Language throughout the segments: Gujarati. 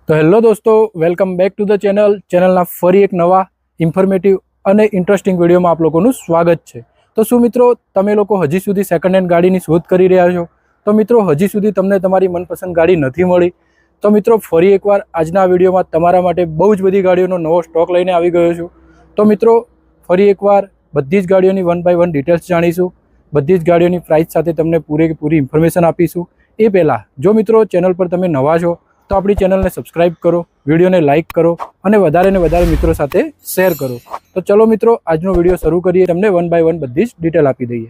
તો હેલો દોસ્તો, વેલકમ બેક ટુ ધ ચેનલના ફરી એક નવા ઇન્ફોર્મેટિવ અને ઇન્ટરેસ્ટિંગ વિડીયોમાં આપ લોકોનું સ્વાગત છે। તો શું મિત્રો, તમે લોકો હજી સુધી સેકન્ડ હેન્ડ ગાડીની શોધ કરી રહ્યા છો? તો મિત્રો, હજી સુધી તમને તમારી મનપસંદ ગાડી નથી મળી તો મિત્રો ફરી એકવાર આજના વિડીયોમાં તમારા માટે બહુ જ બધી ગાડીઓનો નવો સ્ટોક લઈને આવી ગયો છું। તો મિત્રો, ફરી એકવાર બધી જ ગાડીઓની વન બાય વન ડિટેલ્સ જાણીશું, બધી જ ગાડીઓની પ્રાઇસ સાથે તમને પૂરેપૂરી ઇન્ફોર્મેશન આપીશું। એ પહેલાં જો મિત્રો ચેનલ પર તમે નવા છો તો આપણી ચેનલને સબસ્ક્રાઇબ કરો, વિડીયોને લાઇક કરો અને વધારે ને વધારે મિત્રો સાથે શેર કરો। તો ચલો મિત્રો, આજનો વિડીયો શરૂ કરીએ, તમને વન બાય વન બધી જ ડિટેલ આપી દઈએ।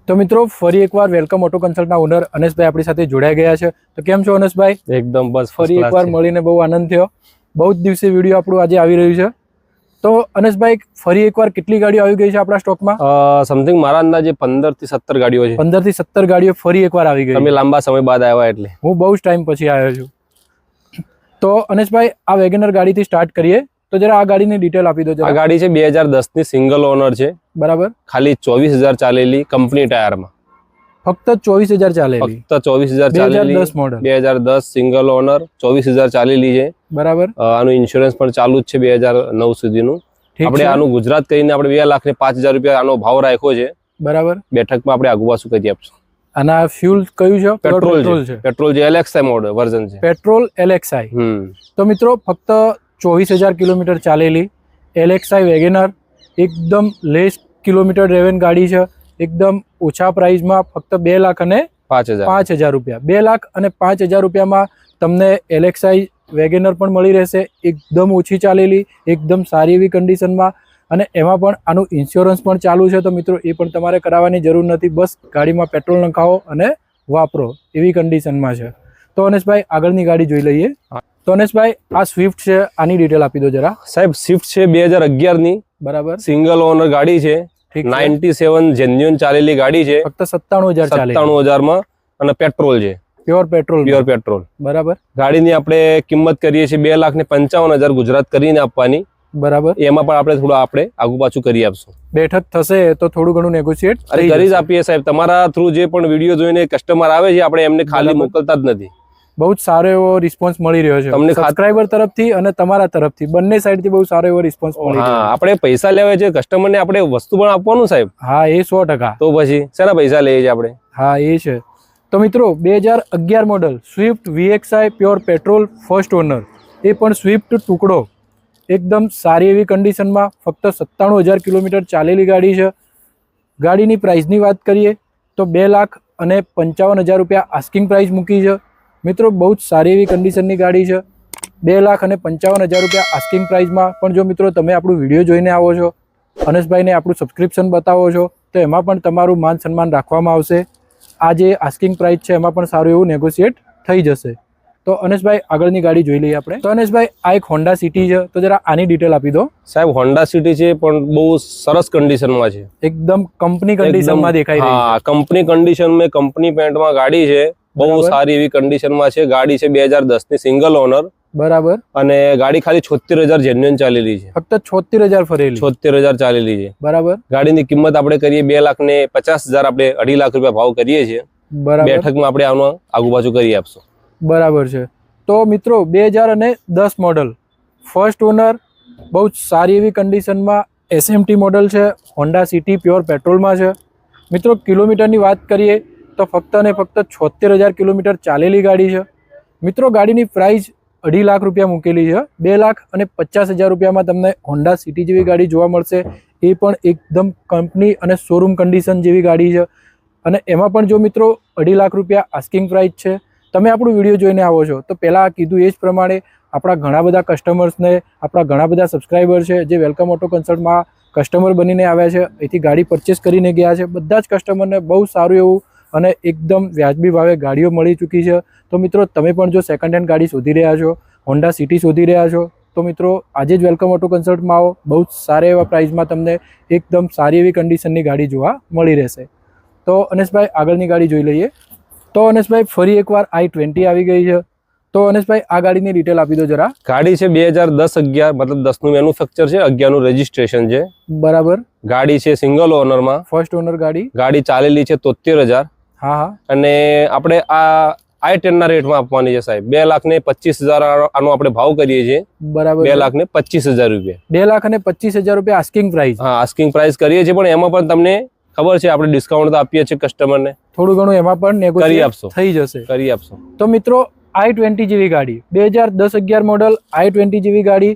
તો મિત્રો, ફરી એકવાર વેલકમ ઓટો કન્સલ્ટના ઓનર અનેશભાઈ આપણી સાથે જોડાઈ ગયા છે। તો કેમ છો અનેશભાઈ? એકદમ બસ ફરી એકવાર મળીને બહુ આનંદ થયો। બહુ જ દિવસે વિડીયો આપણું આજે આવી રહ્યું છે। તો અનેશભાઈ, ફરી એકવાર કેટલી ગાડીઓ આવી ગઈ છે આપણા સ્ટોકમાં? સમથિંગ મારા અંદાજે 15 થી 17 ગાડીઓ છે। 15 થી 17 ગાડીઓ ફરી એકવાર આવી ગઈ। તમે લાંબા સમય બાદ આવ્યા એટલે હું બહુ જ ટાઈમ પછી આવ્યો છું। તો અનેશભાઈ, આ વેગનર ગાડીથી સ્ટાર્ટ કરીએ તો જરા આ ગાડીની ડિટેલ આપી દો। આ ગાડી છે 2010 ની સિંગલ ઓનર છે, બરાબર। ખાલી 24,000 ચાલેલી કંપની ટાયરમાં, ફક્ત 24,000 ચાલેલી, ફક્ત 24,000 ચાલેલી, 2010 મોડલ, 2010 સિંગલ ઓનર, 24,000 ચાલેલી છે, બરાબર। આનું ઇન્સ્યોરન્સ પણ ચાલુ જ છે 2009 સુધીનું। આપણે આનું ગુજરાત કરીને આપણે 2,05,000 રૂપિયા આનો ભાવ રાખ્યો છે, બરાબર। બેઠકમાં આપણે આગુ પાછું કરી આપશું। આના ફ્યુલ કયું છે? પેટ્રોલ છે, પેટ્રોલ જે LXI મોડલ વર્ઝન છે, પેટ્રોલ LXI। તો મિત્રો, ફક્ત 24,000 કિલોમીટર ચાલેલી LXI વેગેનર, એકદમ લેસ કિલોમીટર ડ્રાઇવન ગાડી છે, એકદમ ઓછા પ્રાઇસમાં, ફક્ત 2,05,000 રૂપિયા, 2,05,000 રૂપિયામાં તમને LXI વેગેનર પણ મળી રહેશે, એકદમ ઓછી ચાલેલી, એકદમ સારી એવી કન્ડિશનમાં, અને એમાં પણ આનું ઇન્સ્યોરન્સ પણ ચાલુ છે। તો મિત્રો, એ પણ તમારે કરાવવાની જરૂર નથી, બસ ગાડીમાં પેટ્રોલ નખાવો અને વાપરો એવી કન્ડિશનમાં છે। તો અનેશભાઈ, આગળની ગાડી જોઈ લઈએ। તો અનેશભાઈ, આ સ્વિફ્ટ છે, આની ડિટેલ આપી દો જરા। સાહેબ, સ્વિફ્ટ છે 2011 ની, બરાબર, સિંગલ ઓનર ગાડી છે, 97 જેન્યુઅન ચાલેલી ગાડી છે, ફક્ત 97,000 માં, અને પેટ્રોલ છે, પ્યોર પેટ્રોલ, બરાબર। ગાડીની આપણે કિંમત કરીએ છીએ 2,55,000 ગુજરાત કરીને આપવાની, બરાબર। એમાં પણ આપણે થોડું આગુ પાછું કરી આપશું, બેઠક થશે તો થોડું ઘણું નેગોશિએટ કરી જ આપીએ સાહેબ। તમારા થ્રુ જે પણ વિડીયો જોઈને કસ્ટમર આવે છે, આપણે એમને ખાલી મોકલતા જ નથી। બહુ જ સારો એવો રિસ્પોન્સ મળી રહ્યો છે તમને, સબસ્ક્રાઇબર તરફથી અને તમારા તરફથી, બંને સાઈડથી બહુ સારો એવો રિસ્પોન્સ મળી રહ્યો છે। આપણે પૈસા લેવા છે કસ્ટમરને, આપણે વસ્તુ પણ આપવાનું સાહેબ। હા, એ 100%। તો પછી શેના પૈસા લઈએ છીએ આપણે? હા, એ છે। તો મિત્રો, 2011 model Swift VXI pure petrol first owner, એ પણ સ્વિફ્ટ ટુકડો, એકદમ સારી એવી કન્ડિશનમાં, ફક્ત 97,000 કિલોમીટર ચાલેલી ગાડી છે। ગાડીની પ્રાઇસની વાત કરીએ તો 2,55,000 રૂપિયા આસ્કિંગ પ્રાઇસ મૂકી છે મિત્રો। બહુ જ સારી એવી કન્ડિશનની ગાડી છે, 2,55,000 રૂપિયા આસ્કિંગ પ્રાઇસમાં। પણ જો મિત્રો તમે આપણું વિડીયો જોઈને આવો છો, અનેશભાઈને આપણું સબસ્ક્રિપ્શન બતાવો છો, તો એમાં પણ તમારું માન સન્માન રાખવામાં આવશે। આ જે આસ્કિંગ પ્રાઇસ છે એમાં પણ સારું એવું નેગોશિએટ થઈ જશે। તો અનેશભાઈ, આગળની ગાડી જોઈ લઈએ આપણે। તો અનેશભાઈ, આ એક હોન્ડા સિટી છે, તો જરા આની ડિટેલ આપી દો। સાહેબ, હોન્ડા સિટી છે, પણ બહુ સરસ કન્ડિશનમાં છે, એકદમ કંપની કન્ડિશનમાં દેખાઈ રહી છે। હા, કંપની કન્ડિશનમાં, કંપની પેન્ટમાં ગાડી છે, બહુ સારી એવી કન્ડિશનમાં છે। ગાડી છે 2010 ની સિંગલ ઓનર, બરાબર, અને ગાડી ખાલી 76,000 જેન્યુઅન ચાલેલી છે, ફક્ત 76,000 ફરેલી, 76,000 ચાલેલી છે, બરાબર। ગાડીની કિંમત આપણે કરીએ 2,50,000, આપણે 2.5 લાખ રૂપિયા ભાવ કરીએ છીએ, બરાબર। બેઠકમાં આપણે આનો આગુ પાછું કરી આપશું, બરાબર છે। તો મિત્રો, 2010 મોડલ ફર્સ્ટ ઓનર, બહુ જ સારી એવી કન્ડિશનમાં SMT મોડલ છે, હોન્ડા સિટી પ્યોર પેટ્રોલમાં છે મિત્રો। કિલોમીટરની વાત કરીએ તો ફક્ત ને ફક્ત 76,000 કિલોમીટર ચાલેલી ગાડી છે મિત્રો। ગાડીની પ્રાઇસ 2.5 લાખ રૂપિયા મૂકેલી છે, 2,50,000 રૂપિયામાં તમને હોન્ડા સિટી જેવી ગાડી જોવા મળશે, એ પણ એકદમ કંપની અને શોરૂમ કન્ડિશન જેવી ગાડી છે। અને એમાં પણ જો મિત્રો 2.5 લાખ રૂપિયા આસ્કિંગ પ્રાઇસ છે, તમે આપણું વિડીયો જોઈને આવો છો તો પહેલાં કીધું એ જ પ્રમાણે આપણા ઘણા બધા કસ્ટમર્સને, આપણા ઘણા બધા સબસ્ક્રાઈબર છે જે વેલકમ ઓટો કન્સલ્ટમાં કસ્ટમર બનીને આવ્યા છે, એથી ગાડી પરચેસ કરીને ગયા છે, બધા જ કસ્ટમરને બહુ સારું એવું અને એકદમ વ્યાજબી ભાવે ગાડીઓ મળી ચૂકી છે। તો મિત્રો, તમે પણ જો સેકન્ડ હેન્ડ ગાડી શોધી રહ્યા છો, હોન્ડા સિટી શોધી રહ્યા છો, તો મિત્રો આજે જ વેલકમ ઓટો કન્સલ્ટમાં આવો, બહુ જ સારા એવા પ્રાઇસમાં તમને એકદમ સારી એવી કન્ડિશનની ગાડી જોવા મળી રહેશે। તો અનેશભાઈ, આગળની ગાડી જોઈ લઈએ। તો અનેશભાઈ, ફરી એકવાર i20 આવી ગઈ છે, તો અનેશભાઈ આ ગાડીની ડિટેલ આપી દો જરા। ગાડી છે 2010-11, મતલબ 10 નું મેન્યુફેક્ચર છે, 11 નું રજીસ્ટ્રેશન છે, બરાબર। ગાડી છે સિંગલ ઓનરમાં, ફર્સ્ટ ઓનર ગાડી, ગાડી ચાલેલી છે 73,000। હા, અને આપણે આ i10 ના રેટમાં આપવાની છે સાહેબ. 2,25,000 આનો આપણે ભાવ કરીએ છીએ. બરાબર. 2,25,000 રૂપિયા. 2,25,000 રૂપિયા આસ્કિંગ પ્રાઇસ. હા, આસ્કિંગ પ્રાઇસ કરીએ છીએ, પણ એમાં પણ તમને ખબર છે આપણે ડિસ્કાઉન્ટ તો આપીએ છીએ કસ્ટમરને. થોડું ઘણું એમાં પણ નેગોશિએટ આપશો, થઈ જશે. કરી આપશો. તો મિત્રો i20 જેવી ગાડી 2010-11 મોડલ i20 જેવી ગાડી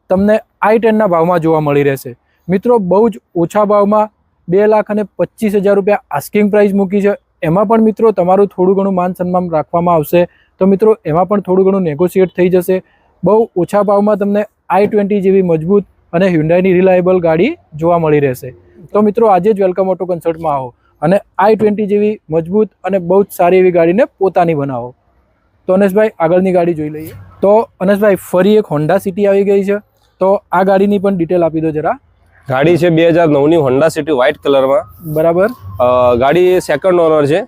તમને i10 ના ભાવમાં જોવા મળી રહેશે. મિત્રો બહુ જ ઓછા ભાવમાં 2,25,000 રૂપિયા આસ્કિંગ પ્રાઇસ મૂકી છે. એમાં પણ મિત્રો તમારું થોડું ઘણું માન સન્માન રાખવામાં આવશે. તો મિત્રો એમાં પણ થોડું ઘણું નેગોશિએટ થઈ જશે. બહુ ઓછા ભાવમાં તમને i20 જેવી મજબૂત અને હ્યુન્ડાઈની રિલાયેબલ ગાડી જોવા મળી રહેશે. તો મિત્રો આજે જ વેલકમ ઓટો કન્સલ્ટમાં આવો અને i20 જેવી મજબૂત અને બહુ જ સારી એવી ગાડીને પોતાની બનાવો. તો અનેશભાઈ આગળની ગાડી જોઈ લઈએ. તો અનેશભાઈ ફરી એક હોન્ડા સિટી આવી ગઈ છે, તો આ ગાડીની પણ ડિટેલ આપી દો જરા. ગાડી છે 2009 ની હોન્ડા સિટી વ્હાઇટ કલરમાં. બરાબર. ગાડી સેકન્ડ ઓનર છે.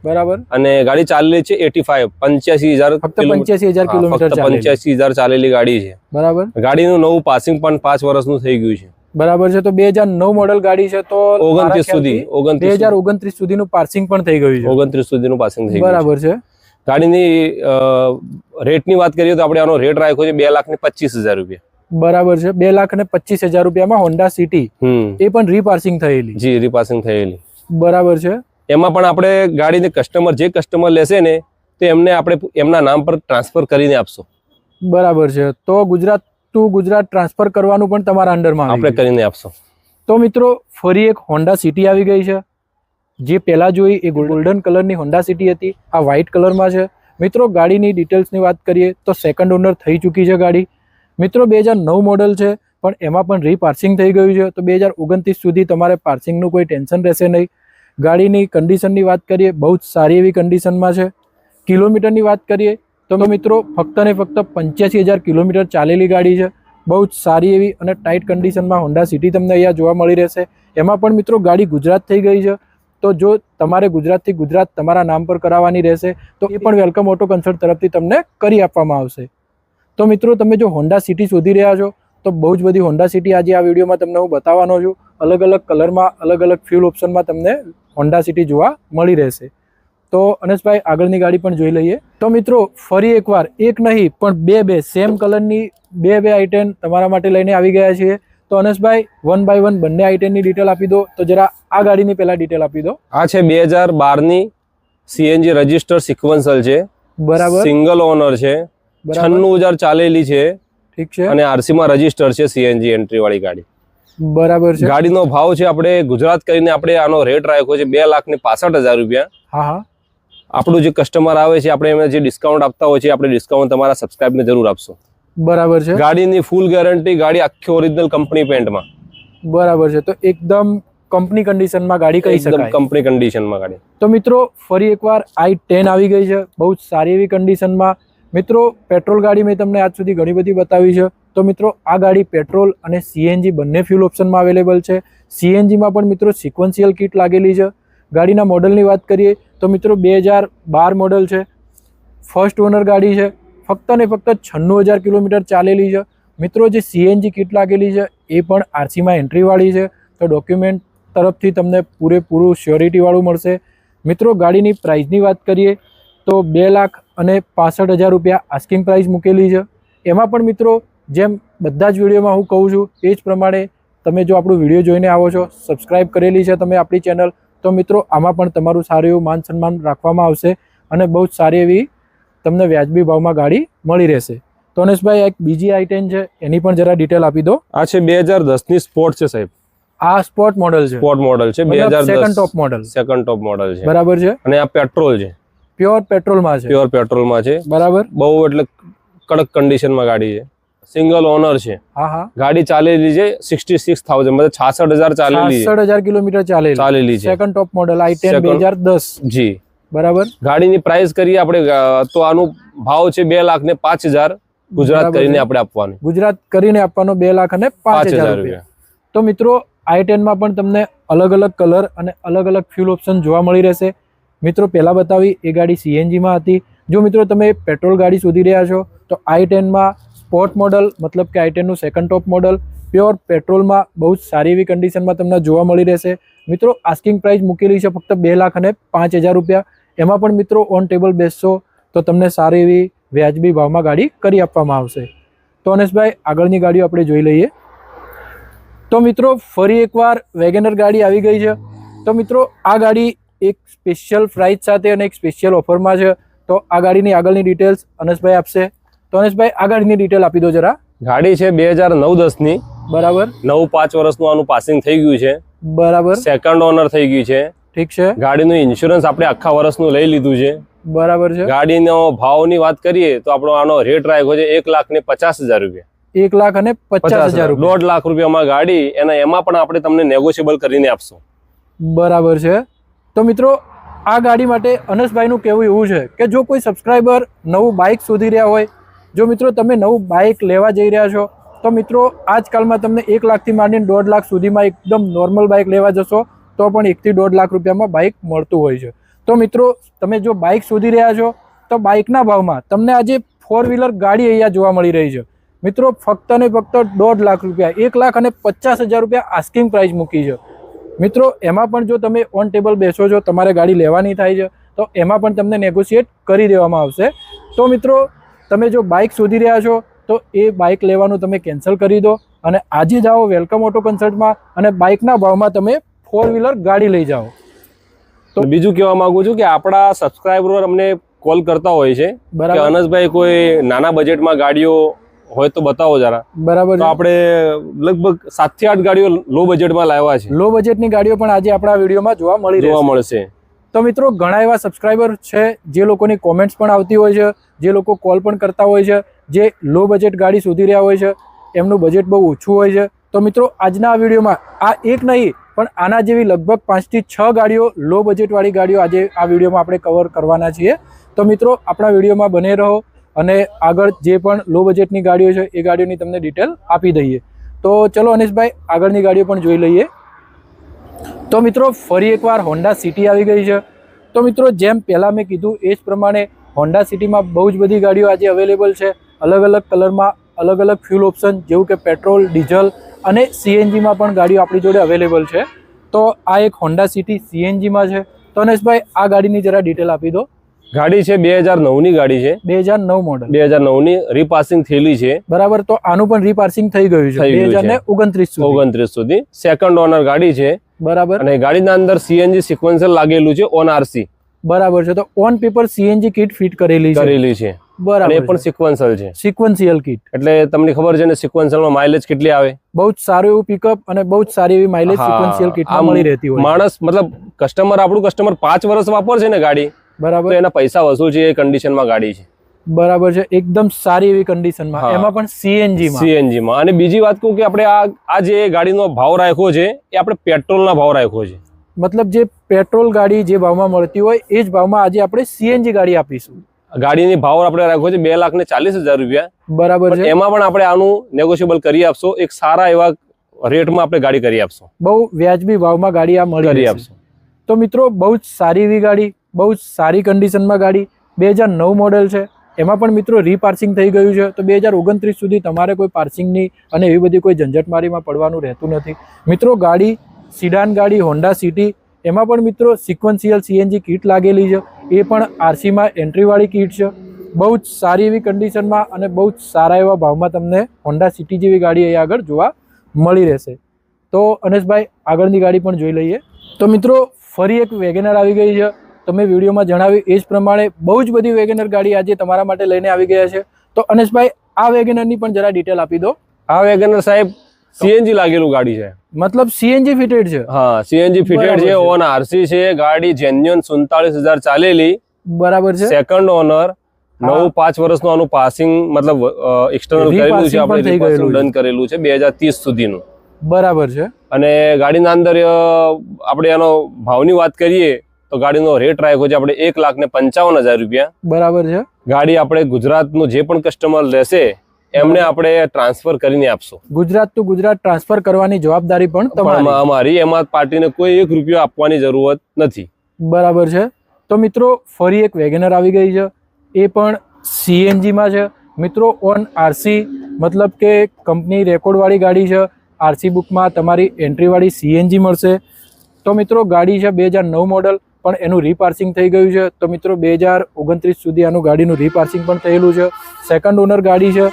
બરાબર. અને ગાડી ચાલેલી છે 85,000 ફક્ત 85,000 કિલોમીટર 85,000 ચાલેલી ગાડી છે. બરાબર. ગાડીનું નવું પાસિંગ પણ 5 વર્ષનું થઈ ગયું છે. બરાબર છે. તો 2009 મોડલ ગાડી છે, તો 29 સુધી 2029 સુધીનું પાસિંગ પણ થઈ ગયું છે. 29 સુધીનું પાસિંગ થઈ ગયું. બરાબર છે. ગાડીની રેટની વાત કરીએ તો આપણે આનો રેટ રાખ્યો છે 2,25,000 રૂપિયા. બરાબર છે. 2,25,000 રૂપિયામાં હોન્ડા સિટી, એ પણ રીપાર્સિંગ થયેલી. જી, રીપાર્સિંગ થયેલી. બરાબર છે. એમાં પણ આપણે ગાડીને જે કસ્ટમર લેશે ને તો એમને આપણે એમના નામ પર ટ્રાન્સફર કરીને આપશો. બરાબર છે. તો ગુજરાત ટુ ગુજરાત ટ્રાન્સફર કરવાનું પણ તમારા અંડરમાં આપણે કરીને આપશો. તો મિત્રો ફરી એક હોન્ડા સિટી આવી ગઈ છે. જે પહેલા જોઈ એ ગોલ્ડન કલરની હોન્ડા સિટી હતી, આ વ્હાઇટ કલરમાં છે. મિત્રો ગાડીની ડિટેલ્સની વાત કરીએ તો સેકન્ડ ઓનર થઈ ચૂકી છે ગાડી. મિત્રો 2009 મોડલ છે, પણ એમાં પણ રીપાર્સિંગ થઈ ગયું છે. તો 2029 સુધી તમારે પાર્સિંગનું કોઈ ટેન્શન રહેશે નહીં. ગાડીની કન્ડિશનની વાત કરીએ બહુ જ સારી એવી કન્ડિશનમાં છે. કિલોમીટરની વાત કરીએ તો મિત્રો ફક્ત ને ફક્ત 85,000 કિલોમીટર ચાલેલી ગાડી છે. બહુ જ સારી એવી અને ટાઈટ કન્ડિશનમાં હોન્ડા સિટી તમને અહીંયા જોવા મળી રહેશે. એમાં પણ મિત્રો ગાડી ગુજરાત થઈ ગઈ છે, તો જો તમારે ગુજરાતથી ગુજરાત તમારા નામ પર કરાવવાની રહેશે તો એ પણ વેલકમ ઓટો કન્સલ્ટ તરફથી તમને કરી આપવામાં આવશે. તો મિત્રો તમે જો હોન્ડા સિટી શોધી રહ્યા છો તો બહુ જ બધી હોન્ડા સિટી આજે આ વિડીયોમાં તમને હું બતાવવાનો છું. અલગ અલગ કલરમાં, અલગ અલગ ફ્યુલ ઓપ્શનમાં તમને હોન્ડા સિટી જોવા મળી રહેશે. તો અનેશભાઈ આગળની ગાડી પણ જોઈ લઈએ. તો મિત્રો ફરી એકવાર એક નહીં પણ બે સેમ કલરની બે i10 તમારા માટે લઈને આવી ગયા છીએ. તો અનેશભાઈ 1 by 1 બંને i10 ની ડિટેલ આપી દો. તો જરા આ ગાડીની પહેલા ડિટેલ આપી દો. આ છે 2012 ની CNG રજિસ્ટર સિક્વન્સલ છે. બરાબર. સિંગલ ઓનર છે. 96,000 ચાલેલી છે. ઠીક છે. અને RC માં રજિસ્ટર છે CNG એન્ટ્રી વાળી ગાડી. બરાબર છે. ગાડીનો ભાવ છે આપણે ગુજરાત કરીને આપણે આનો રેટ રાખ્યો છે 2,65,000 રૂપિયા. હા હા. આપણું જે કસ્ટમર આવે છે આપણે એમને જે ડિસ્કાઉન્ટ આપતા હોય છે આપણે ડિસ્કાઉન્ટ તમારા સબસ્ક્રાઇબને જરૂર આપશો. બરાબર છે. ગાડીની ફૂલ ગેરંટી, ગાડી આખી ઓરિજિનલ કંપની પેન્ટમાં. બરાબર છે. તો એકદમ કંપની કન્ડિશનમાં ગાડી કહી શકાય. કંપની કન્ડિશનમાં ગાડી. તો મિત્રો ફરી એકવાર i10 આવી ગઈ છે, બહુ જ સારી એવી કન્ડિશનમાં. મિત્રો પેટ્રોલ ગાડી મેં તમને આજ સુધી ઘણી બધી બતાવી છે. તો મિત્રો આ ગાડી પેટ્રોલ અને CNG બંને ફ્યુલ ઓપ્શનમાં અવેલેબલ છે. CNGમાં પણ મિત્રો સિક્વન્શિયલ કિટ લાગેલી છે. ગાડીના મોડલની વાત કરીએ તો મિત્રો 2012 મોડલ છે. ફર્સ્ટ ઓનર ગાડી છે. ફક્ત ને ફક્ત 96,000 કિલોમીટર ચાલેલી છે. મિત્રો જે CNG કિટ લાગેલી છે એ પણ RC માં એન્ટ્રીવાળી છે. તો ડોક્યુમેન્ટ તરફથી તમને પૂરેપૂરું શ્યોરિટીવાળું મળશે. મિત્રો ગાડીની પ્રાઇસની વાત કરીએ તો 2,65,000 રૂપિયા આસ્કિંગ પ્રાઇસ મૂકેલી છે. એમાં પણ મિત્રો જેમ બધા જ વિડીયોમાં હું કહું છું એ જ પ્રમાણે તમે જો આપણું વિડીયો જોઈને આવો છો, સબસ્ક્રાઇબ કરેલી છે તમે આપણી ચેનલ, તો મિત્રો આમાં પણ તમારું સારું એવું માન સન્માન રાખવામાં આવશે અને બહુ જ સારી એવી તમને વ્યાજબી ભાવમાં ગાડી મળી રહેશે. તો અનેશભાઈ એક બીજી i10 છે, એની પણ જરા ડિટેલ આપી દો. આ છે 2010 ની સ્પોર્ટ છે સાહેબ. આ સ્પોર્ટ મોડલ છે. સ્પોર્ટ મોડલ છે 2010. Second top model. Second top model છે. બરાબર છે. અને આ પેટ્રોલ છે. પ્યોર પેટ્રોલમાં છે. પ્યોર પેટ્રોલમાં છે. બરાબર. બહુ એટલે કડક કન્ડિશનમાં ગાડી છે. સિંગલ ઓનર છે. હા હા. ગાડી ચાલેલી છે 66,000 મતલબ 66,000 ચાલેલી છે. 66,000 કિલોમીટર ચાલેલી છે. Second top model i10 2010. જી. બરાબર. ગાડીની પ્રાઇસ કરીએ આપણે તો આનું ભાવ છે 2,05,000 ગુજરાત કરીને આપણે આપવાનું. ગુજરાત કરીને આપવાનો 2,05,000 રૂપિયા. તો મિત્રો i10 માં પણ તમને અલગ અલગ કલર અને અલગ અલગ ફ્યુલ ઓપ્શન જોવા મળી રહેશે. મિત્રો પહેલા બતાવી એ ગાડી CNG માં હતી. જો મિત્રો તમે પેટ્રોલ ગાડી શોધી રહ્યા છો તો i10 માં સ્પોર્ટ મોડલ મતલબ કે i10 નું સેકન્ડ ટોપ મોડલ પ્યોર પેટ્રોલમાં બહુ જ સારી એવી કન્ડિશનમાં તમને જોવા મળી રહેશે. મિત્રો આસ્કિંગ પ્રાઇસ મૂકેલી છે ફક્ત 2,05,000 રૂપિયા. એમાં પણ મિત્રો ઓન ટેબલ બેસશો તો તમને સારી એવી વ્યાજબી ભાવમાં ગાડી કરી આપવામાં આવશે. તો અનેશભાઈ આગળની ગાડીઓ આપણે જોઈ લઈએ. તો મિત્રો ફરી એકવાર વેગેનર ગાડી આવી ગઈ છે. તો મિત્રો આ ગાડી એક સ્પેશિયલ પ્રાઇસ સાથે અને એક સ્પેશિયલ ઓફરમાં છે. તો આ ગાડીની આગળની ડિટેલ્સ અનેશભાઈ આપશે. તો અનેશભાઈ આ ગાડીની ડિટેલ આપી દો જરા. ગાડી છે 2009-10ની. બરાબર. 9-5 વર્ષનું આનું પાસિંગ થઈ ગયું છે. બરાબર. સેકન્ડ ઓનર થઈ ગયું છે. ઠીક છે. ગાડીનું ઇન્સ્યોરન્સ આપણે આખા વર્ષનું લઈ લીધું છે. બરાબર છે. ગાડીનો ભાવની વાત કરીએ તો આપણો આનો રેટ રાખ્યો છે 1,50,000 રૂપિયા. 1,50,000 રૂપિયા. 1.5 લાખ રૂપિયામાં ગાડી એમાં પણ આપણે તમને નેગોશિયેબલ કરીને આપશું. બરાબર છે. તો મિત્રો આ ગાડી માટે અનેશભાઈનું કહેવું એવું છે કે જો કોઈ સબસ્ક્રાઈબર નવું બાઇક શોધી રહ્યા હોય, જો મિત્રો તમે નવું બાઇક લેવા જઈ રહ્યા છો, તો મિત્રો આજકાલમાં તમને 1 લાખથી માંડીને 1.5 લાખ સુધીમાં એકદમ નોર્મલ બાઇક લેવા જશો તો પણ 1 થી 1.5 લાખ રૂપિયામાં બાઇક મળતું હોય છે. તો મિત્રો તમે જો બાઇક શોધી રહ્યા છો તો બાઇકના ભાવમાં તમને આજે 4 વ્હીલર ગાડી અહીંયા જોવા મળી રહી છે. મિત્રો ફક્ત ને ફક્ત 1.5 લાખ રૂપિયા, 1,50,000 રૂપિયા આસ્કિંગ પ્રાઇસ મૂકી છે. મિત્રો એમાં પણ જો તમે ઓન ટેબલ બેસો છો, તમારે ગાડી લેવાની થાય છે તો એમાં પણ તમને નેગોશિએટ કરી દેવામાં આવશે. તો મિત્રો તમે જો બાઇક શોધી રહ્યા છો તો એ બાઇક લેવાનું તમે કેન્સલ કરી દો અને આજે જાઓ વેલકમ ઓટો કન્સલ્ટમાં અને બાઇકના ભાવમાં તમે 4 વ્હીલર ગાડી લઈ જાઓ. તો બીજું કહેવા માંગુ છું કે આપણા સબસ્ક્રાઇબર અમને કોલ કરતા હોય છે કે અનસભાઈ કોઈ નાના બજેટમાં ગાડીઓ હોય તો બતાવો જરા. બરાબર. તો આપણે લગભગ 7 થી 8 ગાડીઓ લો બજેટમાં લાવ્યા છે. લો બજેટની ગાડીઓ પણ આજે આપણા વિડીયોમાં જોવા મળશે. તો મિત્રો ઘણા એવા સબસ્ક્રાઇબર છે જે લોકોની કોમેન્ટ્સ પણ આવતી હોય છે, જે લોકો કોલ પણ કરતા હોય છે, જે લો બજેટ ગાડી શોધી રહ્યા હોય છે, એમનું બજેટ બહુ ઓછું હોય છે. તો મિત્રો આજના આ વિડીયોમાં આ એક નહીં પણ આના જેવી લગભગ 5 થી 6 ગાડીઓ લો બજેટવાળી ગાડીઓ આજે આ વિડીયોમાં આપણે કવર કરવાના છીએ. તો મિત્રો આપણા વિડીયોમાં બને રહો અને આગળ જે પણ લો બજેટની ગાડીઓ છે એ ગાડીઓની તમને ડિટેલ આપી દઈએ. તો ચલો અનેશભાઈ આગળની ગાડીઓ પણ જોઈ લઈએ. તો મિત્રો ફરી એકવાર હોન્ડા સિટી આવી ગઈ છે. તો મિત્રો જેમ પહેલાં મેં કીધું એ જ પ્રમાણે હોન્ડા સિટીમાં બહુ જ બધી ગાડીઓ આજે અવેલેબલ છે. અલગ અલગ કલરમાં, અલગ અલગ ફ્યુલ ઓપ્શન જેવું કે પેટ્રોલ, ડીઝલ અને સીએનજીમાં પણ ગાડીઓ આપણી જોડે અવેલેબલ છે. તો આ એક હોન્ડા સિટી સીએનજીમાં છે. તો અનેશભાઈ આ ગાડીની જરા ડિટેલ આપી દો. ગાડી છે 2009ની ગાડી છે. 2009 મોડલ. 2009ની રીપાસિંગ થયેલી છે. બરાબર. તો આનું પણ રીપાસિંગ થઈ ગયું છે 2029 સુધી. સેકન્ડ ઓનર ગાડી છે. બરાબર. અને ગાડીના અંદર સીએનજી સિક્વન્સર લાગેલું છે ઓન આરસી. બરાબર છે. તો on paper CNG kit fit કરેલી છે. બરાબર. એ પણ સિક્વન્શિયલ છે. સિક્વન્શિયલ કિટ એટલે તમને ખબર છે ને સિક્વન્શિયલમાં માઇલેજ કેટલી આવે? બહુ જ સારું એવું પિકઅપ અને બહુ જ સારી એવી માઇલેજ સિક્વન્શિયલ કિટમાં મળી રહેતી હોય. માણસ મતલબ આપણું કસ્ટમર 5 વર્ષ વાપરશે ને ગાડી, બરાબર, તો એના પૈસા વસૂલ છે એ કન્ડિશનમાં ગાડી છે. બરાબર છે. એકદમ સારી એવી કન્ડિશનમાં, એમાં પણ સીએનજીમાં. અને બીજી વાત કહું કે આપણે આ જે ગાડીનો ભાવ રાખ્યો છે એ આપણે પેટ્રોલના ભાવ રાખ્યો છે. મતલબ જે પેટ્રોલ ગાડી જે ભાવમાં મળતી હોય એ જ ભાવમાં આજે આપણે સીએનજી ગાડી આપીશું. ગાડીની ભાવ આપણે રાખ્યો છે 2,40,000 રૂપિયા. બરાબર છે. એમાં પણ આપણે આનું નેગોશિયેબલ કરી આપશો. એક સારા એવા રેટમાં આપણે ગાડી કરી આપશો. બહુ વ્યાજબી ભાવમાં ગાડી આ મળી આપશો. તો મિત્રો બહુ જ સારી એવી ગાડી, બહુ જ સારી કન્ડિશનમાં ગાડી 2009 મોડેલ છે. એમાં પણ મિત્રો રીપાર્સિંગ થઈ ગયું છે. તો 2029 સુધી તમારે કોઈ પાર્સિંગની અને એવી બધી કોઈ ઝંઝટમારીમાં પડવાનું રહેતું નથી. મિત્રો ગાડી સિડાન ગાડી હોન્ડા સિટી, એમાં પણ મિત્રો સિક્વન્શિયલ સીએનજી કિટ લાગેલી છે. એ પણ આરસીમાં એન્ટ્રીવાળી કિટ છે. બહુ જ સારી એવી કન્ડિશનમાં અને બહુ જ સારા એવા ભાવમાં તમને હોન્ડા સિટી જેવી ગાડી અહીંયા આગળ જોવા મળી રહેશે. તો અનેશભાઈ આગળની ગાડી પણ જોઈ લઈએ. તો મિત્રો ફરી એક વેગેનર આવી ગઈ છે. તમે વિડીયોમાં જણાવ્યું એ જ પ્રમાણે બહુ જ બધી વેગેનર ગાડી આજે તમારા માટે લઈને આવી ગયા છે. તો અનેશભાઈ આ વેગેનરની પણ જરા ડિટેલ આપી દો. આ વેગેનર સાહેબ સીએનજી લાગેલું ગાડી છે. મતલબ સીએનજી ફિટેડ છે? હા, સીએનજી ફિટેડ છે. ઓન આરસી છે. ગાડી જેન્યુઅન 47,000 ચાલેલી. બરાબર છે. Second owner. 9-5 વર્ષનું આનું પાસિંગ મતલબ એક્સટર્નલ કરેલું છે, આપણે ડન કરેલું છે 2030 સુધીનું. બરાબર છે. અને ગાડીના અંદર આપણે એનો ભાવની વાત કરીએ તો ગાડીનો રેટ રાખ્યો છે આપણે 1,55,000 રૂપિયા. બરાબર છે. ગાડી આપણે ગુજરાતનું જે પણ કસ્ટમર લેશે એમને આપણે ટ્રાન્સફર કરીને આપશો. ગુજરાત ટુ ગુજરાત ટ્રાન્સફર કરવાની જવાબદારી પણ અમારી. એમાં પાર્ટીને કોઈ 1 રૂપિયો આપવાની જરૂરત નથી. બરાબર છે. તો મિત્રો ફરી એક વેગેનર આવી ગઈ છે. એ પણ સીએનજીમાં છે. મિત્રો ઓન આરસી, મતલબ કે કંપની રેકોર્ડવાળી ગાડી છે. આરસી બુકમાં તમારી એન્ટ્રીવાળી સીએનજી મળશે. તો મિત્રો ગાડી છે 2009 મોડલ. પણ એનું રીપાર્સિંગ થઈ ગયું છે. તો મિત્રો 2029 સુધી આનું ગાડીનું રીપાર્સિંગ પણ થયેલું છે. સેકન્ડ ઓનર ગાડી છે.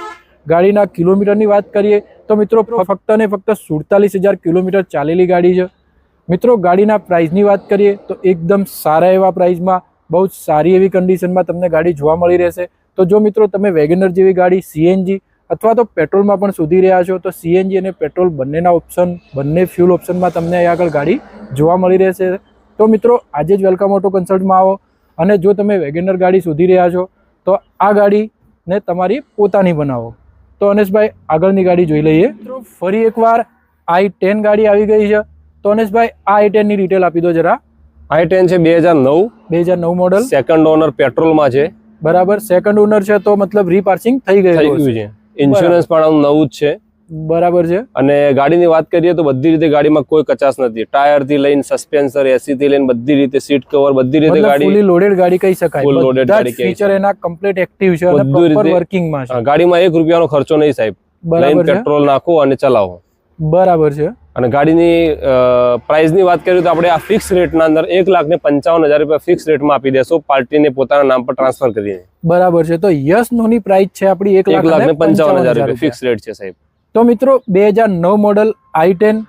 ગાડીના કિલોમીટરની વાત કરીએ તો મિત્રો ફક્ત ને ફક્ત 47,000 કિલોમીટર ચાલેલી ગાડી છે. મિત્રો ગાડીના પ્રાઇસની વાત કરીએ તો એકદમ સારા એવા પ્રાઇસમાં બહુ જ સારી એવી કન્ડિશનમાં તમને ગાડી જોવા મળી રહેશે. તો જો મિત્રો તમે વેગેનર જેવી ગાડી સીએનજી અથવા તો પેટ્રોલમાં પણ શોધી રહ્યા છો તો સીએનજી અને પેટ્રોલ બંનેના ઓપ્શન, બંને ફ્યુલ ઓપ્શનમાં તમને અહીં આગળ ગાડી જોવા મળી રહેશે. તો મિત્રો આજે જ વેલકમ ઓટો કન્સલ્ટમાં આવો અને જો તમે વેગેનર ગાડી શોધી રહ્યા છો તો આ ગાડીને તમારી પોતાની બનાવો. તો અનેશભાઈ આગળની ગાડી જોઈ લઈએ. મિત્રો ફરી એકવાર i10 ગાડી આવી ગઈ છે. તો અનેશભાઈ આ i10 ની ડિટેલ આપી દો જરા. i10 છે 2009 મોડલ, સેકન્ડ ઓનર પેટ્રોલમાં છે. બરાબર, સેકન્ડ ઓનર છે તો મતલબ રીપાર્સિંગ થઈ ગયું છે. ઇન્સ્યોરન્સ પણ નવું જ છે. બરાબર છે. અને ગાડીની વાત કરીએ તો બધી રીતે ગાડીમાં કોઈ કચાશ નથી. ટાયર થી લઈને સસ્પેન્સર, એસી થી લઈને બધી રીતે, સીટ કવર બધી રીતે ગાડી ફૂલી લોડેડ ગાડી કહી શકાય. ફૂલ લોડેડ ગાડી કહી ફીચર એના કમ્પ્લીટ એક્ટિવ છે અને પ્રોપર વર્કિંગ માં છે. ગાડીમાં 1 રૂપિયાનો ખર્ચો નહીં સાહેબ. બરાબર છે. પેટ્રોલ નાખો અને ચલાવો. બરાબર છે. અને ગાડીની પ્રાઇસ ની વાત કરીએ તો આપણે આ ફિક્સ રેટના અંદર 1,55,000 રૂપિયા ફિક્સ રેટમાં આપી દેશો, પાર્ટીને પોતાના નામ પર ટ્રાન્સફર કરીને. બરાબર છે. તો યસ નો ની પ્રાઇસ છે આપણી 1,55,000 રૂપિયા ફિક્સ રેટ છે સાહેબ. તો મિત્રો 2009 મોડલ i10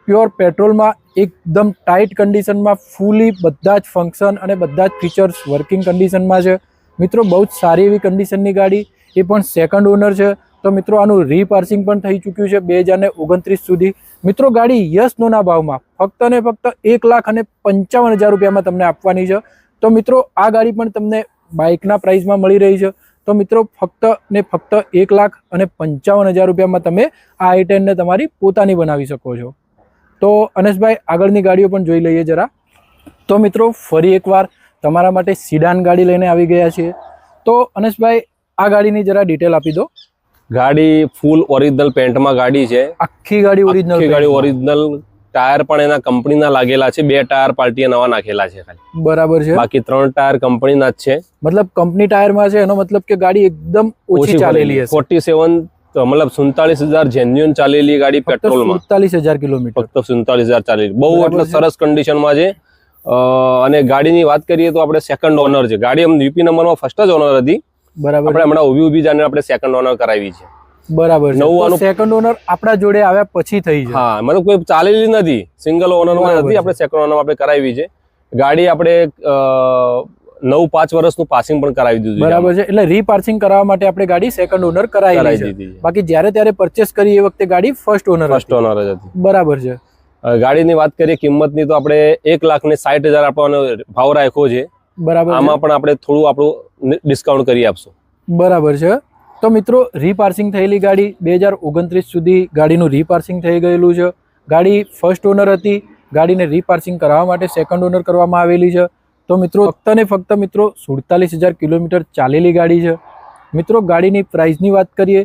પ્યોર પેટ્રોલમાં એકદમ ટાઈટ કન્ડિશનમાં ફૂલી બધા જ ફંક્શન અને બધા જ ફીચર્સ વર્કિંગ કન્ડિશનમાં છે. મિત્રો બહુ જ સારી એવી કન્ડિશનની ગાડી, એ પણ સેકન્ડ ઓનર છે. તો મિત્રો આનું રીપાર્સિંગ પણ થઈ ચૂક્યું છે 2029 સુધી. મિત્રો ગાડી યસનોના ભાવમાં ફક્ત ને ફક્ત 1,55,000 રૂપિયામાં તમને આપવાની છે. તો મિત્રો આ ગાડી પણ તમને બાઇકના પ્રાઇસમાં મળી રહી છે. તો મિત્રો ફક્ત ને ફક્ત 1,55,000 રૂપિયામાં તમે આ i10 ને તમારી પોતાની બનાવી શકો છો. તો અનેશભાઈ આગળની ગાડીઓ પણ જોઈ લઈએ જરા. તો મિત્રો ફરી એકવાર તમારા માટે સિડાન ગાડી લઈને આવી ગયા છીએ. તો અનેશભાઈ આ ગાડીની જરા ડિટેલ આપી દો. ગાડી ફૂલ ઓરિજિનલ પેન્ટમાં ગાડી છે. આખી ગાડી ઓરિજિનલ. ટાયર પણ એના કંપનીના લાગેલા છે. 2 ટાયર પાર્ટીએ નવા નાખેલા છે ખાલી. બરાબર છે. બાકી 3 ટાયર કંપનીના જ છે. મતલબ કંપની ટાયરમાં છે એનો મતલબ કે ગાડી એકદમ ઓછી ચાલેલી હશે. 47 મતલબ 47,000 જેન્યુઅન ચાલેલી ગાડી પેટ્રોલમાં. 47,000 કિલોમીટર. ફક્ત 47,000 ચાલેલી. બહુ એટલે સરસ કન્ડિશનમાં છે. અને ગાડીની વાત કરીએ તો આપણે સેકન્ડ ઓનર છે. ગાડી યુપી નંબરમાં ફર્સ્ટ જ ઓનર હતી. બરાબર. આપણે હમણાં ઊભી જાને આપણે સેકન્ડ ઓનર કરાવી છે. બરાબર. નવું સેકન્ડ ઓનર આપણા જોડે આવ્યા પછી થઈ છે. હા, મતલબ કોઈ ચાલેલી નથી, સિંગલ ઓનરમાં નથી. આપણે સેકન્ડ ઓનર આપણે કરાવી છે ગાડી. આપણે 9-5 વર્ષનું પાસિંગ પણ કરાવી દીધું. બરાબર છે. એટલે રીપાર્સિંગ કરાવવા માટે આપણે ગાડી સેકન્ડ ઓનર કરાવી દીધી. બાકી જ્યારે ત્યારે પરચેસ કરી એ વખતે ગાડી ફર્સ્ટ ઓનર જ હતી. બરાબર છે. ગાડીની વાત કરીએ કિંમતની તો આપણે 1,60,000 આપવાનો ભાવ રાખ્યો છે. બરાબર. આમાં પણ આપણે થોડું આપણું ડિસ્કાઉન્ટ કરી આપશું. બરાબર છે. તો મિત્રો રીપાર્સિંગ થયેલી ગાડી 2029 સુધી ગાડીનું રીપાર્સિંગ થઈ ગયેલું છે. ગાડી ફર્સ્ટ ઓનર હતી. ગાડીને રીપાર્સિંગ કરાવવા માટે સેકન્ડ ઓનર કરવામાં આવેલી છે. તો મિત્રો ફક્ત ને ફક્ત મિત્રો 47,000 કિલોમીટર ચાલેલી ગાડી છે. મિત્રો ગાડીની પ્રાઇસની વાત કરીએ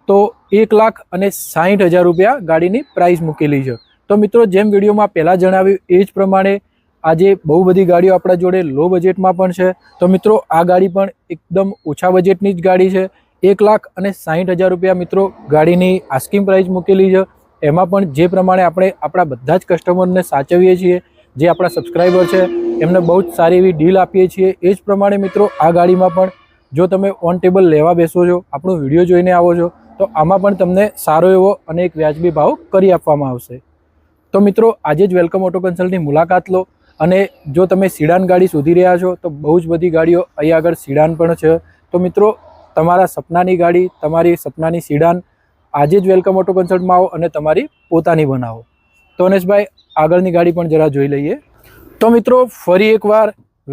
તો 1,60,000 રૂપિયા ગાડીની પ્રાઇસ મૂકેલી છે. તો મિત્રો જેમ વિડીયોમાં પહેલાં જણાવ્યું એ જ પ્રમાણે આજે બહુ બધી ગાડીઓ આપણા જોડે લો બજેટમાં પણ છે. તો મિત્રો આ ગાડી પણ એકદમ ઓછા બજેટની જ ગાડી છે. 1,60,000 રૂપિયા મિત્રો ગાડીની આસ્કિંગ પ્રાઇસ મૂકેલી છે. એમાં પણ જે પ્રમાણે આપણે આપણા બધા જ કસ્ટમરને સાચવીએ છીએ, જે આપણા સબસ્ક્રાઈબર છે એમને બહુ જ સારી એવી ડીલ આપીએ છીએ, એ જ પ્રમાણે મિત્રો આ ગાડીમાં પણ જો તમે ઓન ટેબલ લેવા બેસો છો, આપણો વિડીયો જોઈને આવો છો, તો આમાં પણ તમને સારો એવો અને એક વ્યાજબી ભાવ કરી આપવામાં આવશે. તો મિત્રો આજે જ વેલકમ ઓટો કન્સલ્ટની મુલાકાત લો. અને જો તમે સિડાન ગાડી શોધી રહ્યા છો તો બહુ જ બધી ગાડીઓ અહીં આગળ સિડાન પણ છે. તો મિત્રો તમારા સપનાની ગાડી, તમારી સપનાની સિડાન આજે જ વેલકમ ઓટો કન્સલ્ટમાં આવો અને તમારી પોતાની બનાવો. તો અનેશભાઈ આગળની ગાડી પણ જરા જોઈ લઈએ. તો મિત્રો ફરી એકવાર